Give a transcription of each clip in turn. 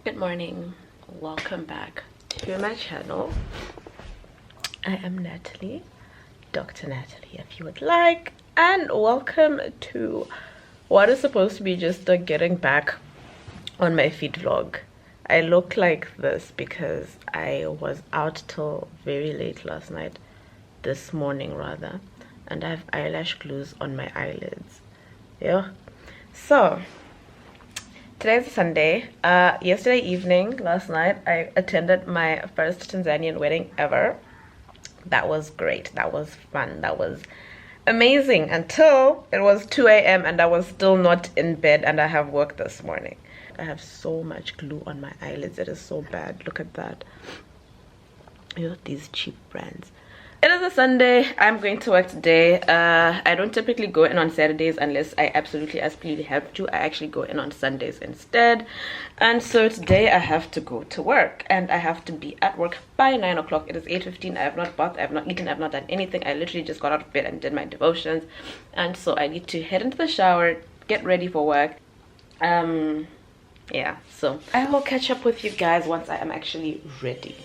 Good morning, welcome back to my channel. I am Natalie, Dr. Natalie if you would like, and welcome to what is supposed to be just a getting back on my feet vlog. I look like this because I was out till very late last night, this morning rather, and I have eyelash glues on my eyelids. Yeah, so today's Sunday. Yesterday evening, last night, I attended my first Tanzanian wedding ever. That was great. That was fun. That was amazing until it was 2 a.m. and I was still not in bed and I have work this morning. I have so much glue on my eyelids. It is so bad. Look at that. You know, these cheap brands. It is a Sunday. I'm going to work today. I don't typically go in on Saturdays unless I absolutely have to. I actually go in on Sundays instead. And so today I have to go to work and I have to be at work by 9 o'clock. It is 8:15. I have not bathed, I have not eaten, I have not done anything. I literally just got out of bed and did my devotions. And so I need to head into the shower, get ready for work. Yeah, so I will catch up with you guys once I am actually ready.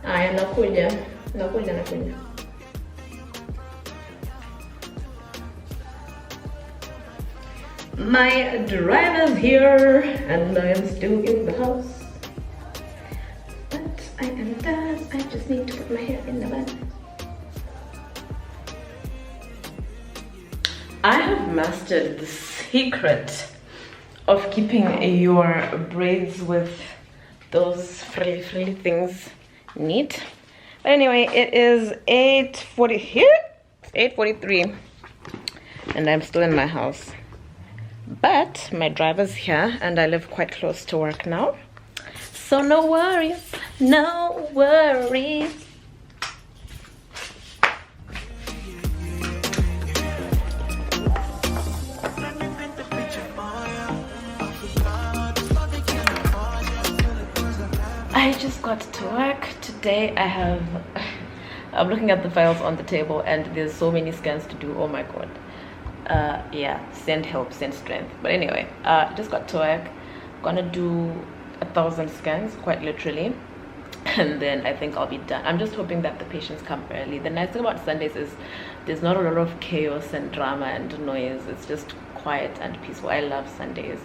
Aya, nakuja. My driver's here and I am still in the house. But I am done. I just need to put my hair in the bun. I have mastered the secret of keeping your braids with those frilly things neat. But anyway, it is 8:40 here. It's 8:43 and I'm still in my house. But my driver's here and I live quite close to work now. So no worries, no worries. I just got to work today. I'm looking at the files on the table and there's so many scans to do. Oh my god. Yeah, send help, send strength. But anyway, just got to work. Gonna do 1,000 scans, quite literally, and then I think I'll be done. I'm just hoping that the patients come early. The nice thing about Sundays is there's not a lot of chaos and drama and noise. It's just quiet and peaceful. I love Sundays.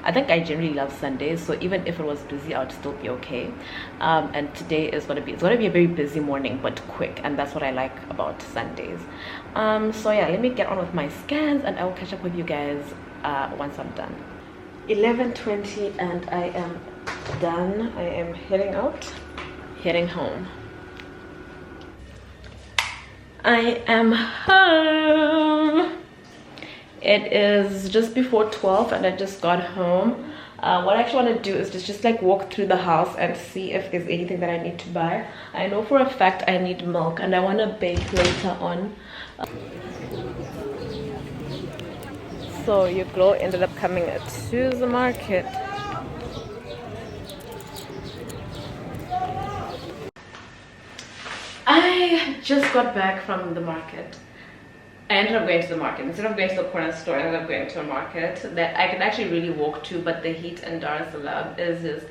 I think I generally love Sundays, so even if it was busy, I would still be okay. And today is it's gonna be a very busy morning, but quick, and that's what I like about Sundays. So yeah, let me get on with my scans, and I will catch up with you guys once I'm done. 11:20, and I am done. I am heading out, heading home. I am home. It is just before 12 and I just got home. What I actually want to do is just like walk through the house and see if there's anything that I need to buy. I know for a fact I need milk and I want to bake later on. So your girl ended up coming to the market. I just got back from the market. I ended up going to the market. Instead of going to the corner store, I ended up going to a market that I can actually really walk to, but the heat in Dar es Salaam is just,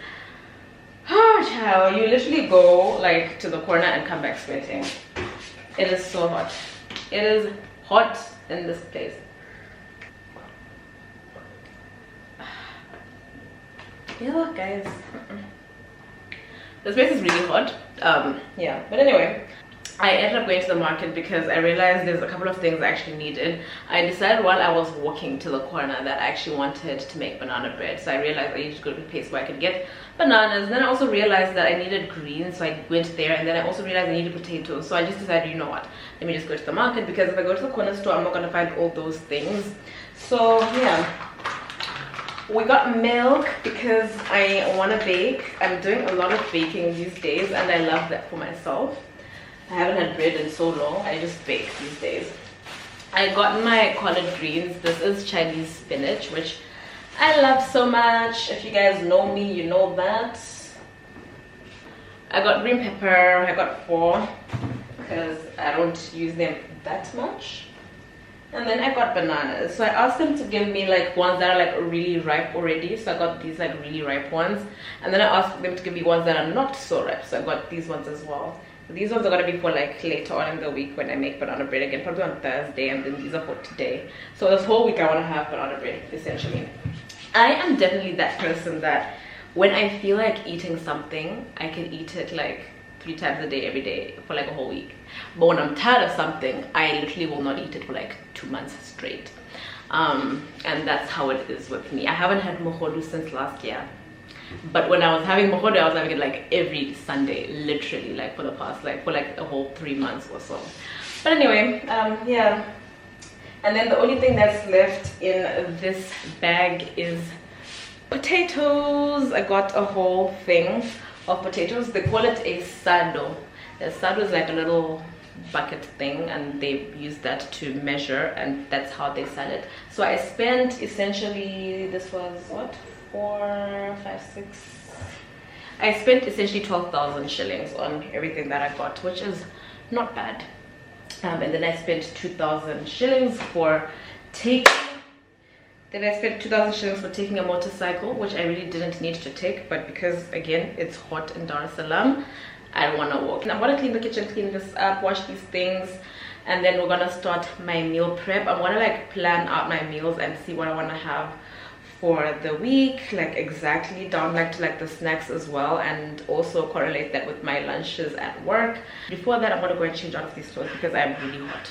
oh child, you literally go like to the corner and come back sweating. It is so hot. It is hot in this place. Yeah, guys. This place is really hot. Yeah, but anyway, I ended up going to the market because I realized there's a couple of things I actually needed. I decided while I was walking to the corner that I actually wanted to make banana bread. So I realized I needed to go to a place where I could get bananas. And then I also realized that I needed greens, so I went there. And then I also realized I needed potatoes. So I just decided, you know what, let me just go to the market, because if I go to the corner store, I'm not going to find all those things. So yeah, we got milk because I want to bake. I'm doing a lot of baking these days and I love that for myself. I haven't had bread in so long. I just bake these days. I got my collard greens. This is Chinese spinach, which I love so much. If you guys know me, you know that. I got green pepper. I got 4 because I don't use them that much. And then I got bananas. So I asked them to give me like ones that are like really ripe already. So I got these like really ripe ones. And then I asked them to give me ones that are not so ripe. So I got these ones as well. These ones are gonna be for like later on in the week when I make banana bread again, probably on Thursday, and then these are for today. So this whole week I wanna have banana bread, essentially. I am definitely that person that when I feel like eating something, I can eat it like 3 times a day, every day for like a whole week. But when I'm tired of something, I literally will not eat it for like 2 months straight. And that's how it is with me. I haven't had mohodu since last year. But when I was having mohodu, I was having it like every Sunday, literally, like for the past, like for like a whole 3 months or so. But anyway, yeah. And then the only thing that's left in this bag is potatoes. I got a whole thing of potatoes. They call it a sado. A sado is like a little bucket thing, and they use that to measure, and that's how they sell it. So I spent essentially, this was what? 4, 5, 6. I spent essentially 12,000 shillings on everything that I got, which is not bad. And then I spent 2,000 shillings for taking. Then I spent 2,000 shillings for taking a motorcycle, which I really didn't need to take, but because again it's hot in Dar es Salaam, I don't want to walk. And I'm gonna clean the kitchen, clean this up, wash these things, and then we're gonna start my meal prep. I want to like plan out my meals and see what I want to have for the week, like exactly down like to like the snacks as well, and also correlate that with my lunches at work. Before that, I'm gonna go and change out of these clothes because I'm really hot.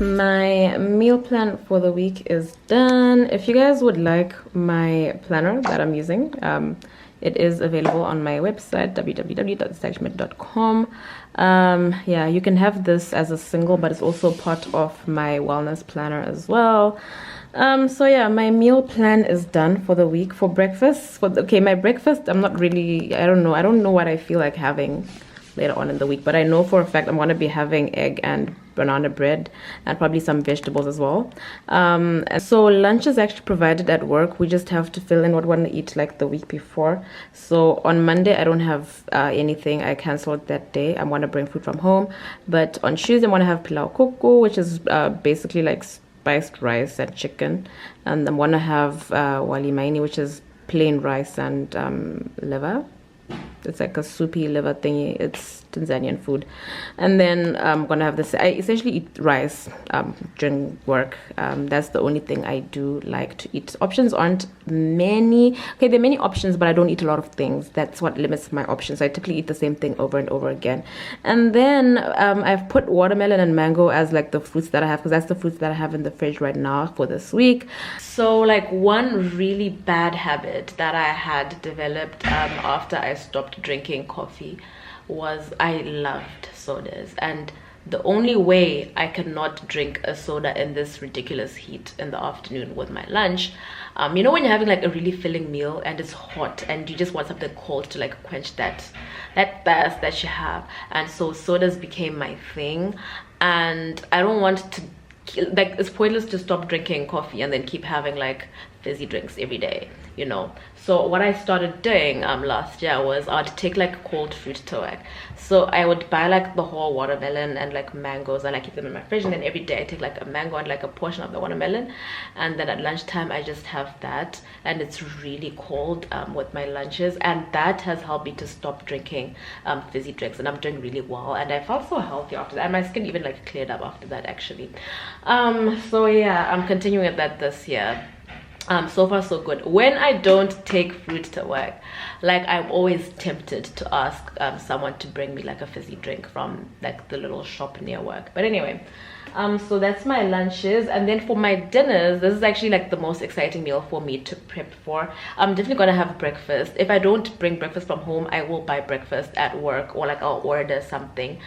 My meal plan for the week is done. If you guys would like my planner that I'm using, it is available on my website, www.TheStylishMed.com. Yeah, you can have this as a single, but it's also part of my wellness planner as well. So yeah, my meal plan is done for the week. For breakfast, okay, my breakfast, I'm not really, I don't know what I feel like having later on in the week, but I know for a fact I'm going to be having egg and banana bread and probably some vegetables as well. And so lunch is actually provided at work. We just have to fill in what we want to eat like the week before. So on Monday I don't have anything. I canceled that day. I want to bring food from home. But on Tuesday I want to have pilau kuku, which is basically like spiced rice and chicken, and I want to have wali maini, which is plain rice and liver. It's like a soupy liver thingy. It's Tanzanian food. And then I'm gonna have this. I essentially eat rice during work. That's the only thing I do like to eat. Options aren't many. Okay, there are many options, but I don't eat a lot of things. That's what limits my options. I typically eat the same thing over and over again. And then I've put watermelon and mango as like the fruits that I have, because that's the fruits that I have in the fridge right now for this week. So like one really bad habit that I had developed after I stopped drinking coffee was I loved sodas, and the only way I cannot drink a soda in this ridiculous heat in the afternoon with my lunch, you know when you're having like a really filling meal and it's hot and you just want something cold to like quench that thirst that you have, and so sodas became my thing. And I don't want to, like, it's pointless to stop drinking coffee and then keep having like fizzy drinks every day, you know. So what I started doing last year was I'd take like cold fruit toak. So I would buy like the whole watermelon and like mangoes, and I keep them in my fridge, and then every day I take like a mango and like a portion of the watermelon, and then at lunchtime I just have that, and it's really cold with my lunches, and that has helped me to stop drinking fizzy drinks, and I'm doing really well, and I felt so healthy after that, and my skin even like cleared up after that actually. So yeah, I'm continuing with that this year. So far so good. When I don't take fruit to work, like I'm always tempted to ask someone to bring me like a fizzy drink from like the little shop near work. But anyway, so that's my lunches. And then for my dinners, this is actually like the most exciting meal for me to prep for. I'm definitely gonna have breakfast. If I don't bring breakfast from home, I will buy breakfast at work, or like I'll order something.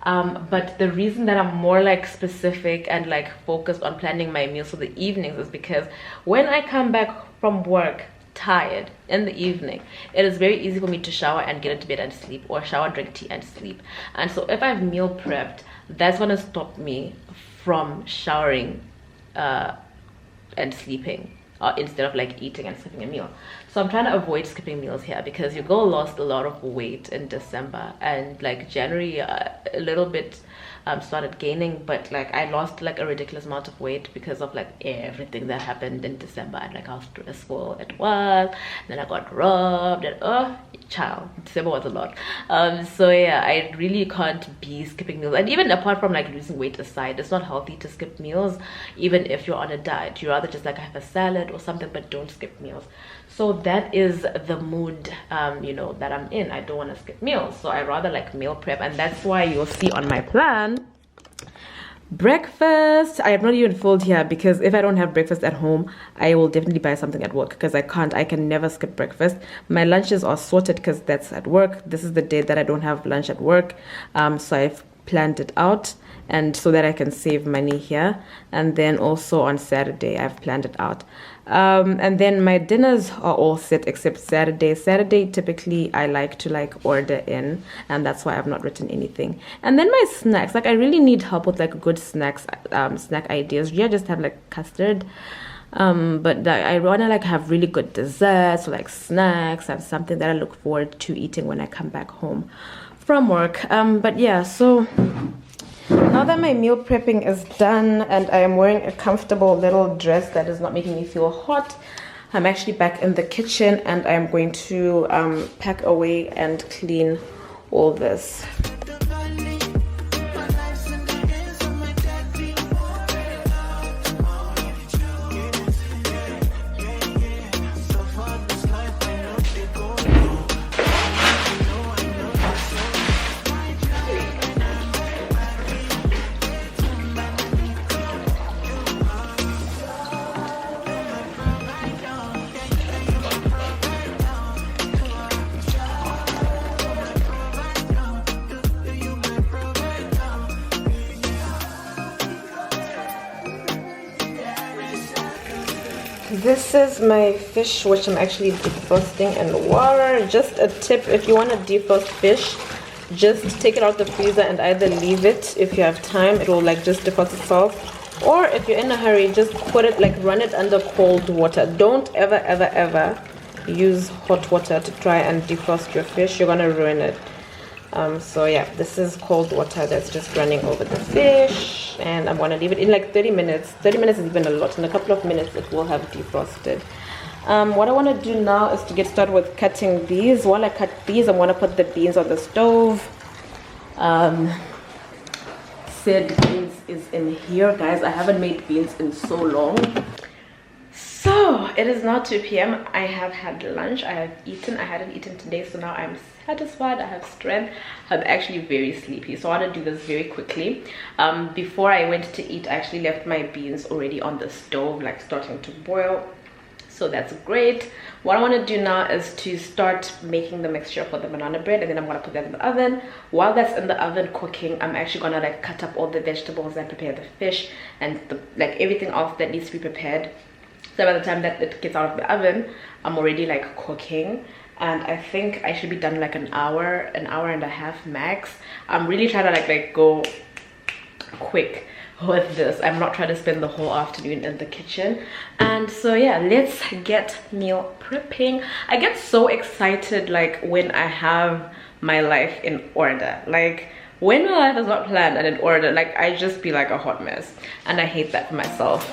But the reason that I'm more like specific and like focused on planning my meals for the evenings is because when I come back from work tired in the evening, it is very easy for me to shower and get into bed and sleep, or shower, drink tea and sleep. And so if I've meal prepped, that's gonna stop me from showering and sleeping, instead of like eating and skipping a meal. So I'm trying to avoid skipping meals here, because your girl lost a lot of weight in December, and like January a little bit started gaining, but like I lost like a ridiculous amount of weight because of like everything that happened in December, and like how stressful it was. And then I got robbed, and oh child, December was a lot. So yeah, I really can't be skipping meals. And even apart from like losing weight aside, it's not healthy to skip meals. Even if you're on a diet, you rather just like have a salad or something, but don't skip meals. So that is the mood you know, that I'm in. I don't want to skip meals, so I rather like meal prep. And that's why you'll see on my plan, breakfast, I have not even filled here, because if I don't have breakfast at home, I will definitely buy something at work, because I can never skip breakfast. My lunches are sorted because that's at work. This is the day that I don't have lunch at work, so I've planned it out, and so that I can save money here. And then also on Saturday I've planned it out. And then my dinners are all set except Saturday. Saturday typically I like to like order in, and that's why I've not written anything. And then my snacks, like I really need help with like good snacks, snack ideas. Yeah, just have like custard, but I want to like have really good desserts, or like snacks, and something that I look forward to eating when I come back home from work. But yeah, so now that my meal prepping is done and I am wearing a comfortable little dress that is not making me feel hot, I'm actually back in the kitchen, and I'm going to pack away and clean all this. This is my fish, which I'm actually defrosting in water. Just a tip, if you want to defrost fish, just take it out the freezer and either leave it if you have time, it will like just defrost itself, or if you're in a hurry, just put it, like run it under cold water. Don't ever use hot water to try and defrost your fish. You're gonna ruin it. So yeah, this is cold water that's just running over the fish, and I'm gonna leave it in like 30 minutes. 30 minutes is even a lot. In a couple of minutes it will have defrosted. What I want to do now is to get started with cutting these. While I cut these, I'm gonna put the beans on the stove. Said beans is in here, guys. I haven't made beans in so long. So it is now 2 p.m. I have had lunch. I have eaten. I hadn't eaten today, so now I'm satisfied. I have strength. I'm actually very sleepy, so I want to do this very quickly. Before I went to eat, I actually left my beans already on the stove, like starting to boil, so that's great. What I want to do now is to start making the mixture for the banana bread, and then I'm going to put that in the oven. While that's in the oven cooking, I'm actually going to like cut up all the vegetables and prepare the fish and like everything else that needs to be prepared. So by the time that it gets out of the oven, I'm already like cooking, and I think I should be done like an hour and a half max. I'm really trying to like go quick with this. I'm not trying to spend the whole afternoon in the kitchen. And so yeah, let's get meal prepping. I get so excited like when I have my life in order. Like when my life is not planned and in order, like I just be like a hot mess, and I hate that for myself.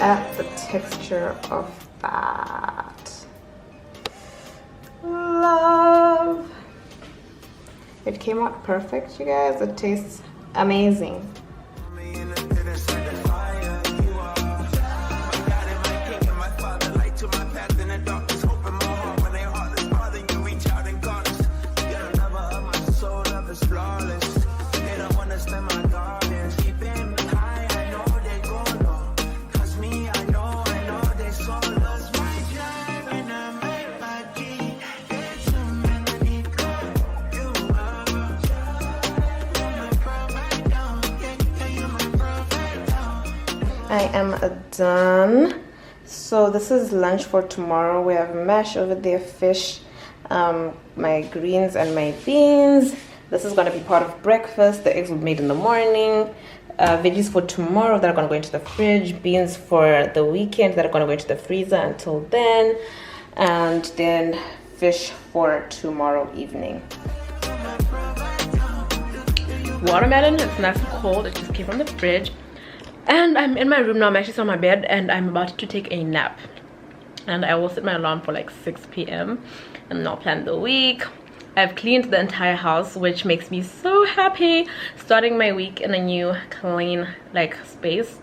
at the texture of that. Love. It came out perfect, you guys. It tastes amazing. I am done. So this is lunch for tomorrow. We have mash over there, fish, my greens and my beans. This is going to be part of breakfast. The eggs were made in the morning. Veggies for tomorrow that are going to go into the fridge. Beans for the weekend that are going to go into the freezer until then. And then fish for tomorrow evening. Watermelon, it's nice and cold. It just came from the fridge. And I'm in my room now. I'm actually on my bed and I'm about to take a nap. And I will set my alarm for like 6 p.m. and now plan the week. I've cleaned the entire house, which makes me so happy. Starting my week in a new clean like space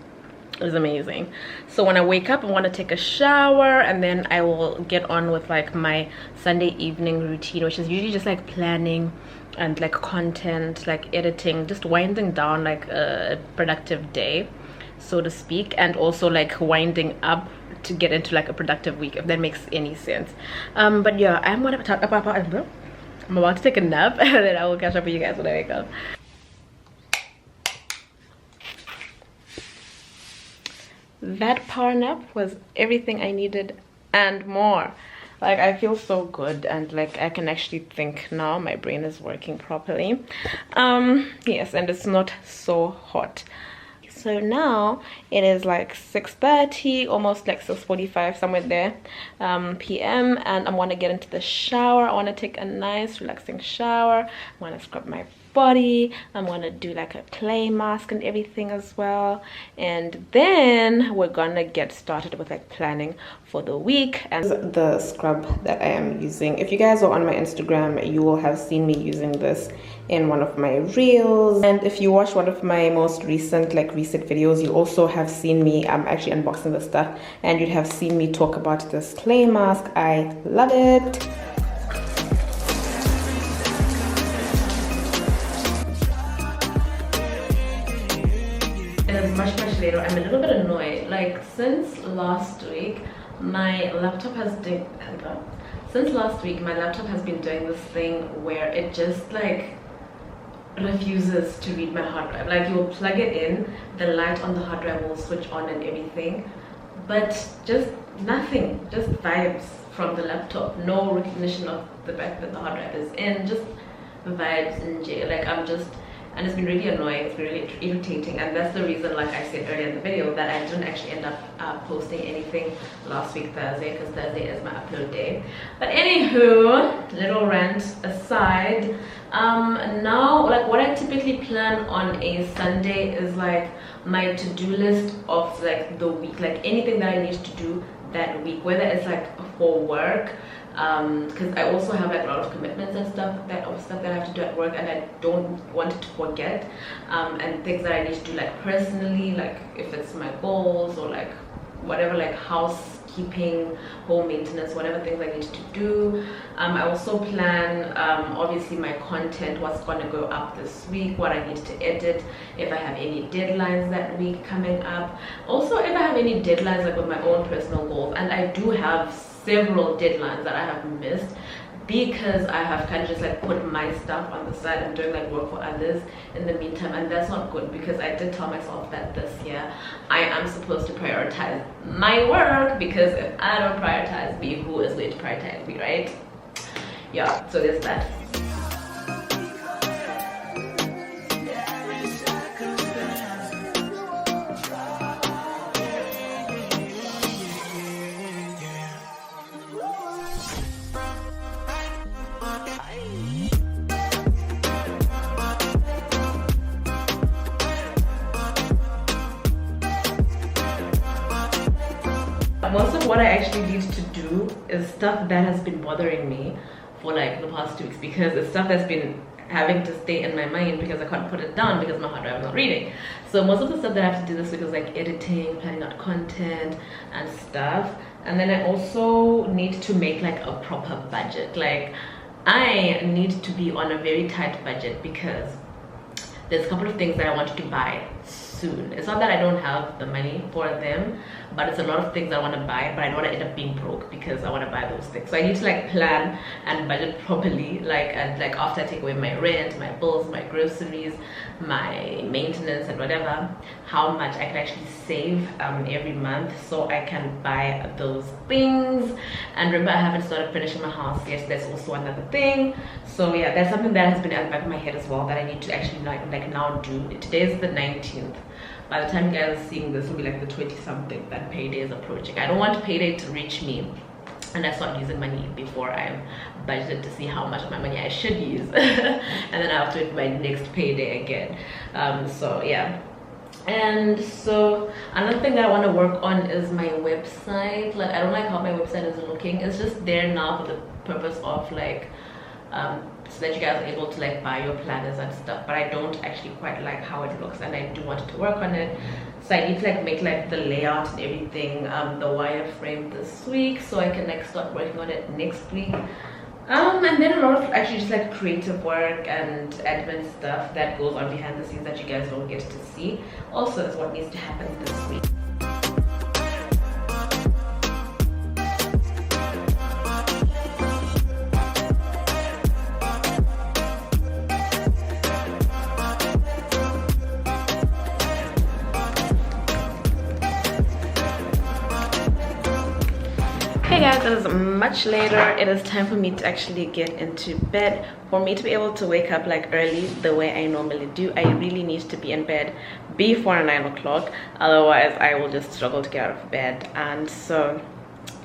is amazing. So when I wake up, I want to take a shower and then I will get on with like my Sunday evening routine, which is usually just like planning and like content, like editing, just winding down like a productive day, so to speak, and also like winding up to get into like a productive week, if that makes any sense. But yeah, I'm about to take a nap and then I will catch up with you guys when I wake up. That power nap was everything I needed and more. Like, I feel so good and like I can actually think now. My brain is working properly. Yes, and it's not so hot. So now it is like 6:30, almost like 6:45, somewhere there, p.m. and I want to get into the shower. I want to take a nice relaxing shower. I want to scrub my body. I'm going to do like a clay mask and everything as well, and then we're gonna get started with like planning for the week. And the scrub that I am using, if you guys are on my Instagram, you will have seen me using this in one of my reels, and if you watch one of my most recent like reset videos, you also have seen me actually unboxing this stuff, and you'd have seen me talk about this clay mask. I love it. Much later. I'm a little bit annoyed. Like, since last week my laptop has been doing this thing where it just like refuses to read my hard drive. Like, you'll plug it in, the light on the hard drive will switch on and everything, but just nothing, just vibes from the laptop, no recognition of the fact that the hard drive is in, just vibes in jail. Like, and it's been really annoying, it's been really irritating, and that's the reason, like I said earlier in the video, that I didn't actually end up posting anything last week Thursday, because Thursday is my upload day. But anywho, little rant aside, now like what I typically plan on a Sunday is like my to-do list of like the week, like anything that I need to do that week, whether it's like for work, because I also have like a lot of commitments and stuff that I have to do at work, and I don't want to forget, and things that I need to do like personally, like if it's my goals or like whatever, like housekeeping, home maintenance, whatever things I need to do. I also plan obviously my content, what's going to go up this week, what I need to edit, if I have any deadlines that week coming up, also if I have any deadlines like with my own personal goals. And I do have several deadlines that I have missed because I have kind of just like put my stuff on the side and doing like work for others in the meantime, and that's not good, because I did tell myself that this year I am supposed to prioritize my work, because if I don't prioritize me, who is going to prioritize me, right? Yeah, so there's that. Most of what I actually need to do is stuff that has been bothering me for like the past 2 weeks, because it's stuff that's been having to stay in my mind because I can't put it down because my hard drive is not reading. So most of the stuff that I have to do this week is like editing, planning out content and stuff. And then I also need to make like a proper budget. Like I need to be on a very tight budget because there's a couple of things that I want to buy soon. It's not that I don't have the money for them, but it's a lot of things I want to buy, but I don't want to end up being broke because I want to buy those things. So I need to like plan and budget properly, like, and like after I take away my rent, my bills, my groceries, my maintenance and whatever, how much I can actually save every month so I can buy those things. And remember, I haven't started finishing my house yet. That's also another thing. So yeah, that's something that has been at the back of my head as well, that I need to actually like now do. Today is the 19th. By the time you guys are seeing this, will be like the 20-something, that payday is approaching. I don't want payday to reach me and I start using money before I'm budgeted to see how much of my money I should use. And then I have to wait for my next payday again. So yeah. And so another thing that I want to work on is my website. Like I don't like how my website is looking. It's just there now for the purpose of like so that you guys are able to like buy your planners and stuff, but I don't actually quite like how it looks and I do want to work on it. So I need to like make like the layout and everything, the wireframe this week, so I can like start working on it next week. And then a lot of actually just like creative work and admin stuff that goes on behind the scenes that you guys don't get to see also is what needs to happen this week. Hey guys, it is much later. It is time for me to actually get into bed. For me to be able to wake up like early the way I normally do, I really need to be in bed before 9 o'clock. Otherwise I will just struggle to get out of bed. And so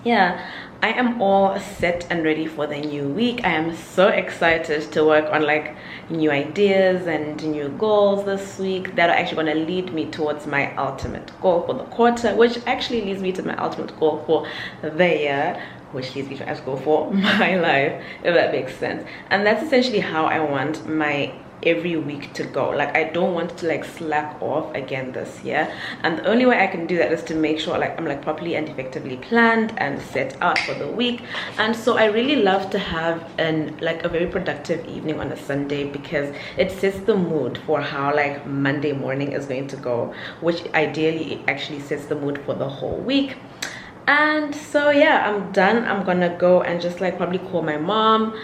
yeah, I am all set and ready for the new week. I am so excited to work on like new ideas and new goals this week that are actually going to lead me towards my ultimate goal for the quarter, which actually leads me to my ultimate goal for the year, which leads me to my goal for my life, if that makes sense. And that's essentially how I want my every week to go. Like I don't want to like slack off again this year, and the only way I can do that is to make sure like I'm like properly and effectively planned and set out for the week. And so I really love to have like a very productive evening on a Sunday, because it sets the mood for how like Monday morning is going to go, which ideally it actually sets the mood for the whole week. And so yeah, I'm done. I'm gonna go and just like probably call my mom,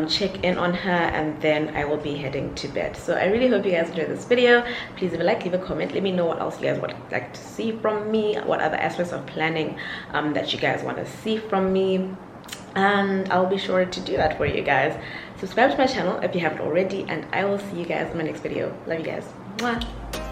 check in on her, and then I will be heading to bed. So I really hope you guys enjoyed this video. Please leave a like, leave a comment, let me know what else you guys would like to see from me, what other aspects of planning that you guys want to see from me, and I'll be sure to do that for you guys. Subscribe to my channel if you haven't already, and I will see you guys in my next video. Love you guys. Mwah.